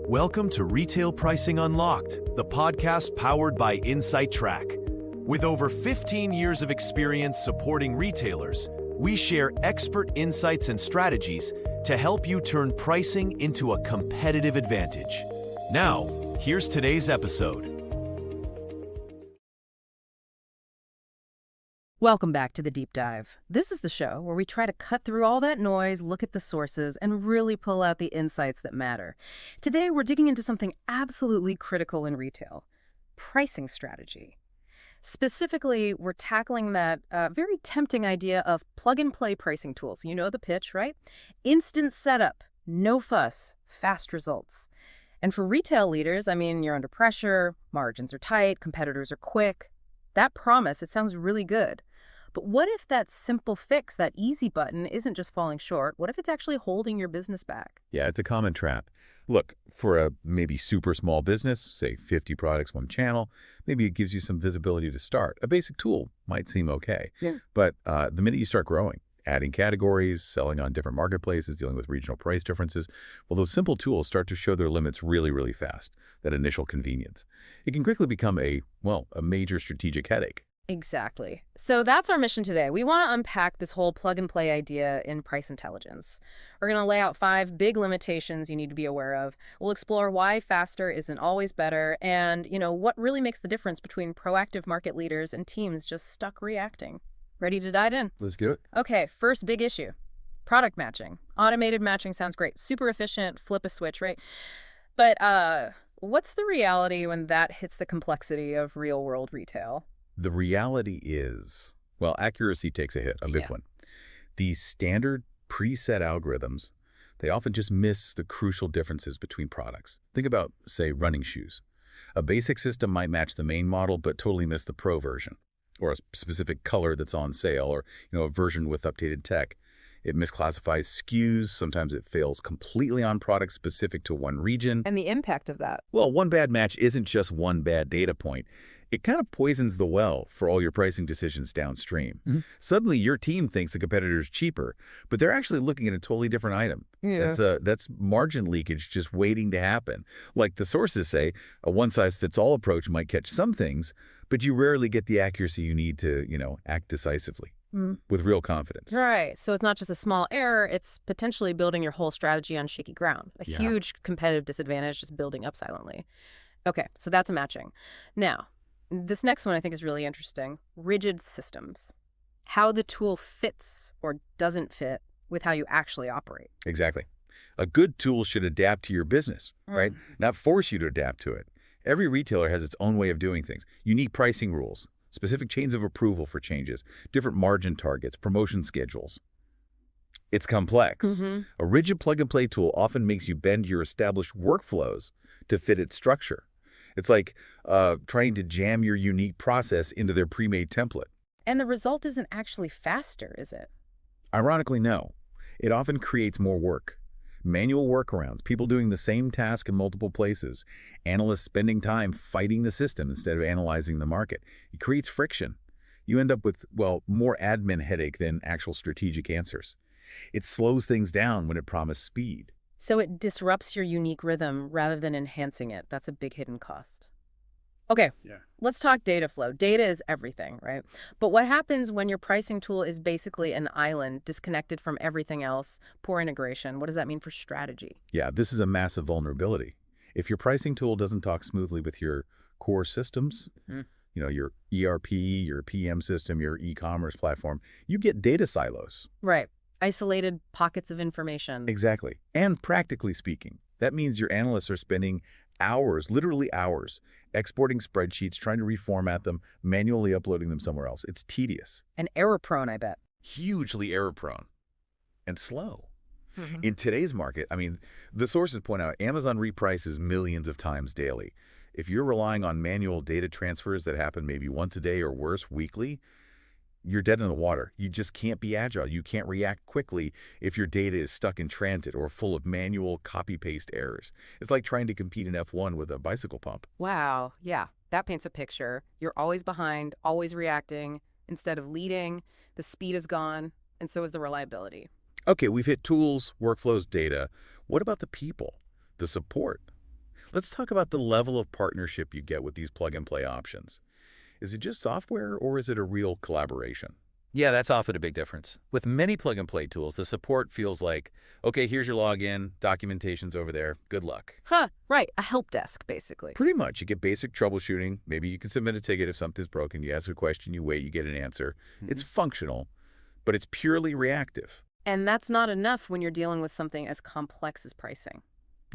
Welcome to Retail Pricing Unlocked, the podcast powered by Track. With over 15 years of experience supporting retailers, we share expert insights and strategies to help you turn pricing into a competitive advantage. Now, here's today's episode. Welcome back to The Deep Dive. This is the show where we try to cut through all that noise, look at the sources, and really pull out the insights that matter. Today, we're digging into something absolutely critical in retail: pricing strategy. Specifically, we're tackling that very tempting idea of plug-and-play pricing tools. You know the pitch, right? Instant setup, no fuss, fast results. And for retail leaders, you're under pressure, margins are tight, competitors are quick. That promise, it sounds really good. But what if that simple fix, that easy button, isn't just falling short? What if it's actually holding your business back? Yeah, it's a common trap. Look, for a maybe super small business, say 50 products, one channel, maybe it gives you some visibility to start. A basic tool might seem okay. Yeah. But the minute you start growing, adding categories, selling on different marketplaces, dealing with regional price differences, well, those simple tools start to show their limits really, really fast, that initial convenience. It can quickly become a major strategic headache. Exactly. So that's our mission today. We want to unpack this whole plug-and-play idea in price intelligence. We're going to lay out 5 big limitations you need to be aware of. We'll explore why faster isn't always better and, what really makes the difference between proactive market leaders and teams just stuck reacting. Ready to dive in? Let's do it. Okay, first big issue. Product matching. Automated matching sounds great. Super efficient, flip a switch, right? But what's the reality when that hits the complexity of real-world retail? The reality is, accuracy takes a hit, a big one. These standard preset algorithms, they often just miss the crucial differences between products. Think about, say, running shoes. A basic system might match the main model, but totally miss the pro version, or a specific color that's on sale, or a version with updated tech. It misclassifies SKUs. Sometimes it fails completely on products specific to one region. And the impact of that? Well, one bad match isn't just one bad data point. It kind of poisons the well for all your pricing decisions downstream. Mm-hmm. Suddenly, your team thinks a competitor's cheaper, but they're actually looking at a totally different item. Yeah. That's margin leakage just waiting to happen. Like the sources say, a one-size-fits-all approach might catch some things, but you rarely get the accuracy you need to, act decisively with real confidence. Right. So it's not just a small error, it's potentially building your whole strategy on shaky ground. A huge competitive disadvantage just building up silently. Okay, so that's a matching. Now, this next one I think is really interesting. Rigid systems. How the tool fits or doesn't fit with how you actually operate. Exactly. A good tool should adapt to your business, right? Not force you to adapt to it. Every retailer has its own way of doing things. Unique pricing rules, specific chains of approval for changes, different margin targets, promotion schedules. It's complex. A rigid plug-and-play tool often makes you bend your established workflows to fit its structure. It's like trying to jam your unique process into their pre-made template. And the result isn't actually faster, is it? Ironically, no. It often creates more work. Manual workarounds, people doing the same task in multiple places, analysts spending time fighting the system instead of analyzing the market. It creates friction. You end up with, more admin headache than actual strategic answers. It slows things down when it promises speed. So it disrupts your unique rhythm rather than enhancing it. That's a big hidden cost. Okay, Let's talk data flow. Data is everything, right? But what happens when your pricing tool is basically an island disconnected from everything else, poor integration? What does that mean for strategy? Yeah, this is a massive vulnerability. If your pricing tool doesn't talk smoothly with your core systems, your ERP, your PM system, your e-commerce platform, you get data silos. Right. Isolated pockets of information. Exactly. And practically speaking, that means your analysts are spending hours, literally hours, exporting spreadsheets, trying to reformat them, manually uploading them somewhere else. It's tedious. And error-prone, I bet. Hugely error-prone. And slow. In today's market, the sources point out Amazon reprices millions of times daily. If you're relying on manual data transfers that happen maybe once a day or worse, weekly, you're dead in the water. You just can't be agile. You can't react quickly if your data is stuck in transit or full of manual copy-paste errors. It's like trying to compete in F1 with a bicycle pump. Wow. Yeah, that paints a picture. You're always behind, always reacting. Instead of leading, the speed is gone, and so is the reliability. Okay, we've hit tools, workflows, data. What about the people, the support? Let's talk about the level of partnership you get with these plug-and-play options. Is it just software, or is it a real collaboration? Yeah, that's often a big difference. With many plug-and-play tools, the support feels like, okay, here's your login, documentation's over there, good luck. Huh, right, a help desk, basically. Pretty much. You get basic troubleshooting. Maybe you can submit a ticket if something's broken. You ask a question, you wait, you get an answer. It's functional, but it's purely reactive. And that's not enough when you're dealing with something as complex as pricing.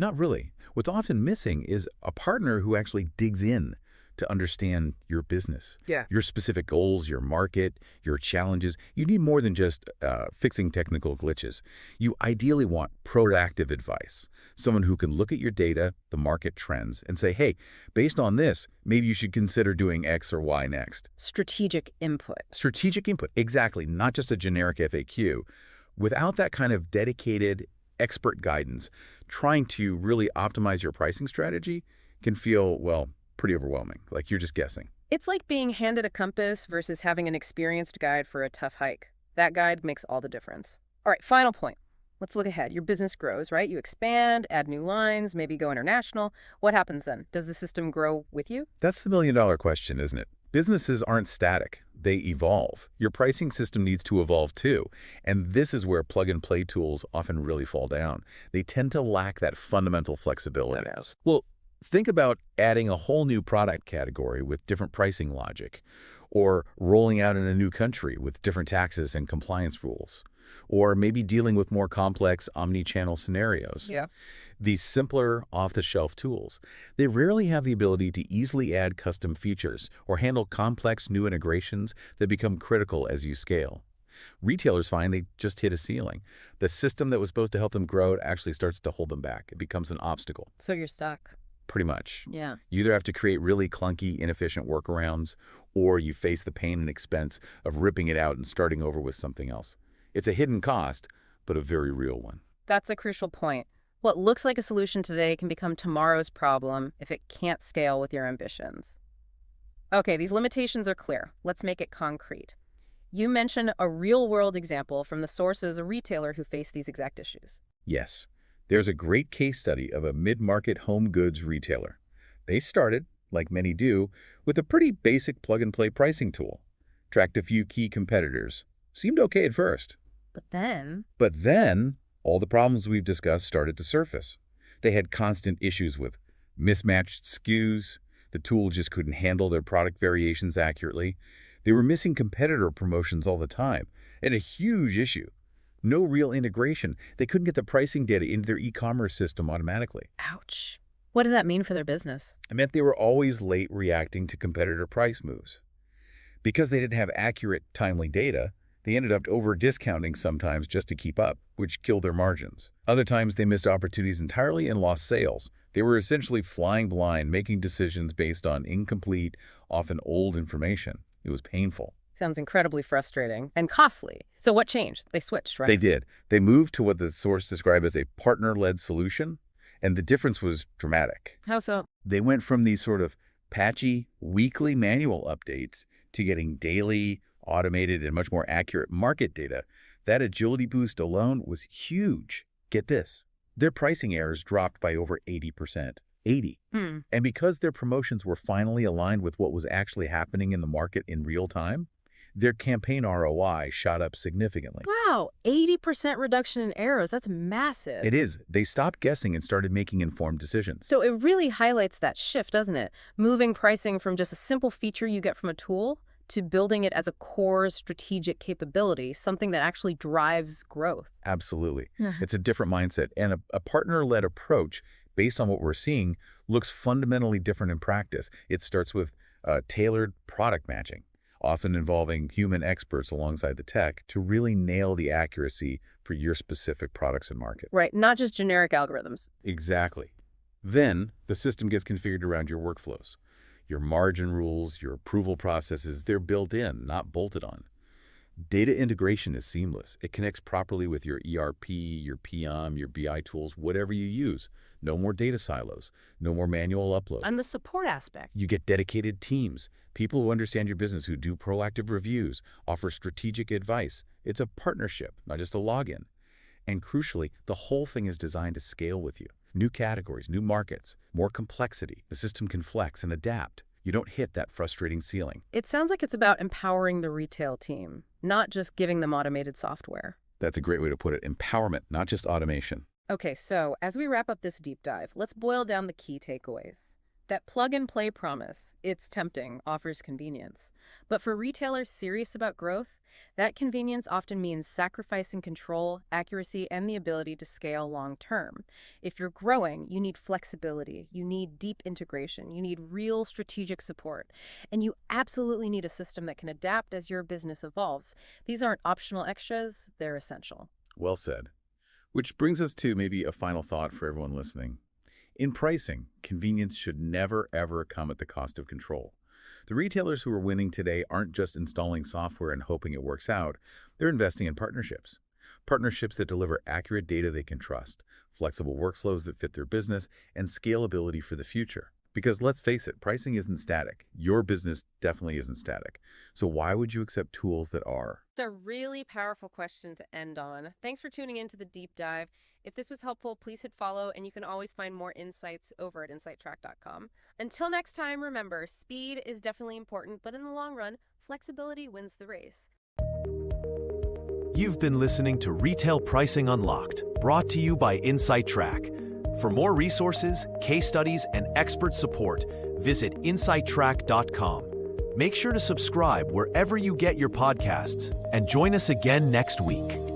Not really. What's often missing is a partner who actually digs in to understand your business, your specific goals, your market, your challenges. You need more than just fixing technical glitches. You ideally want proactive advice, someone who can look at your data, the market trends, and say, hey, based on this, maybe you should consider doing X or Y next. Strategic input. Strategic input, exactly, not just a generic FAQ. Without that kind of dedicated expert guidance, trying to really optimize your pricing strategy can feel, well, pretty overwhelming, like you're just guessing. It's like being handed a compass versus having an experienced guide for a tough hike. That guide makes all the difference. All right, final point. Let's look ahead. Your business grows, right? You expand, add new lines, maybe go international. What happens then? Does the system grow with you? That's the million-dollar question, isn't it? Businesses aren't static. They evolve. Your pricing system needs to evolve too. And this is where plug-and-play tools often really fall down. They tend to lack that fundamental flexibility. Well, think about adding a whole new product category with different pricing logic, or rolling out in a new country with different taxes and compliance rules, or maybe dealing with more complex omni-channel scenarios. These simpler, off-the-shelf tools, they rarely have the ability to easily add custom features or handle complex new integrations that become critical as you scale. Retailers find they just hit a ceiling. The system that was supposed to help them grow actually starts to hold them back. It becomes an obstacle. So you're stuck. Pretty much. Yeah. You either have to create really clunky, inefficient workarounds, or you face the pain and expense of ripping it out and starting over with something else. It's a hidden cost, but a very real one. That's a crucial point. What looks like a solution today can become tomorrow's problem if it can't scale with your ambitions. Okay, these limitations are clear. Let's make it concrete. You mentioned a real-world example from the source as a retailer who faced these exact issues. Yes. There's a great case study of a mid-market home goods retailer. They started, like many do, with a pretty basic plug-and-play pricing tool. Tracked a few key competitors. Seemed okay at first. But then, all the problems we've discussed started to surface. They had constant issues with mismatched SKUs. The tool just couldn't handle their product variations accurately. They were missing competitor promotions all the time. And a huge issue. No real integration. They couldn't get the pricing data into their e-commerce system automatically. ouch. What did that mean for their business? It meant they were always late reacting to competitor price moves. Because they didn't have accurate, timely data, they ended up over-discounting sometimes just to keep up, which killed their margins. Other times, they missed opportunities entirely and lost sales. They were essentially flying blind, making decisions based on incomplete, often old information. It was painful. Sounds incredibly frustrating and costly. So what changed? They switched, right? They did. They moved to what the source described as a partner-led solution, and the difference was dramatic. How so? They went from these sort of patchy, weekly manual updates to getting daily, automated, and much more accurate market data. That agility boost alone was huge. Get this. Their pricing errors dropped by over 80%. 80. And because their promotions were finally aligned with what was actually happening in the market in real time, their campaign ROI shot up significantly. Wow, 80% reduction in errors. That's massive. It is. They stopped guessing and started making informed decisions. So it really highlights that shift, doesn't it? Moving pricing from just a simple feature you get from a tool to building it as a core strategic capability, something that actually drives growth. Absolutely. It's a different mindset. And a partner-led approach, based on what we're seeing, looks fundamentally different in practice. It starts with tailored product matching, often involving human experts alongside the tech to really nail the accuracy for your specific products and market. Right, not just generic algorithms. Exactly. Then the system gets configured around your workflows. Your margin rules, your approval processes, they're built in, not bolted on. Data integration is seamless. It connects properly with your ERP, your PM, your BI tools, whatever you use. No more data silos, no more manual upload. And the support aspect. You get dedicated teams, people who understand your business, who do proactive reviews, offer strategic advice. It's a partnership, not just a login. And crucially, the whole thing is designed to scale with you. New categories, new markets, more complexity. The system can flex and adapt. You don't hit that frustrating ceiling. It sounds like it's about empowering the retail team, not just giving them automated software. That's a great way to put it. Empowerment, not just automation. Okay, so as we wrap up this deep dive, let's boil down the key takeaways. That plug-and-play promise, it's tempting, offers convenience. But for retailers serious about growth, that convenience often means sacrificing control, accuracy, and the ability to scale long-term. If you're growing, you need flexibility, you need deep integration, you need real strategic support, and you absolutely need a system that can adapt as your business evolves. These aren't optional extras, they're essential. Well said. Which brings us to maybe a final thought for everyone listening. In pricing, convenience should never, ever come at the cost of control. The retailers who are winning today aren't just installing software and hoping it works out. They're investing in partnerships. Partnerships that deliver accurate data they can trust, flexible workflows that fit their business, and scalability for the future. Because let's face it, pricing isn't static. Your business definitely isn't static. So why would you accept tools that are? It's a really powerful question to end on. Thanks for tuning in to the deep dive. If this was helpful, please hit follow, and you can always find more insights over at insighttrack.com. Until next time, remember, speed is definitely important, but in the long run, flexibility wins the race. You've been listening to Retail Pricing Unlocked, brought to you by InsightTrack. For more resources, case studies, and expert support, visit insighttrack.com. Make sure to subscribe wherever you get your podcasts, and join us again next week.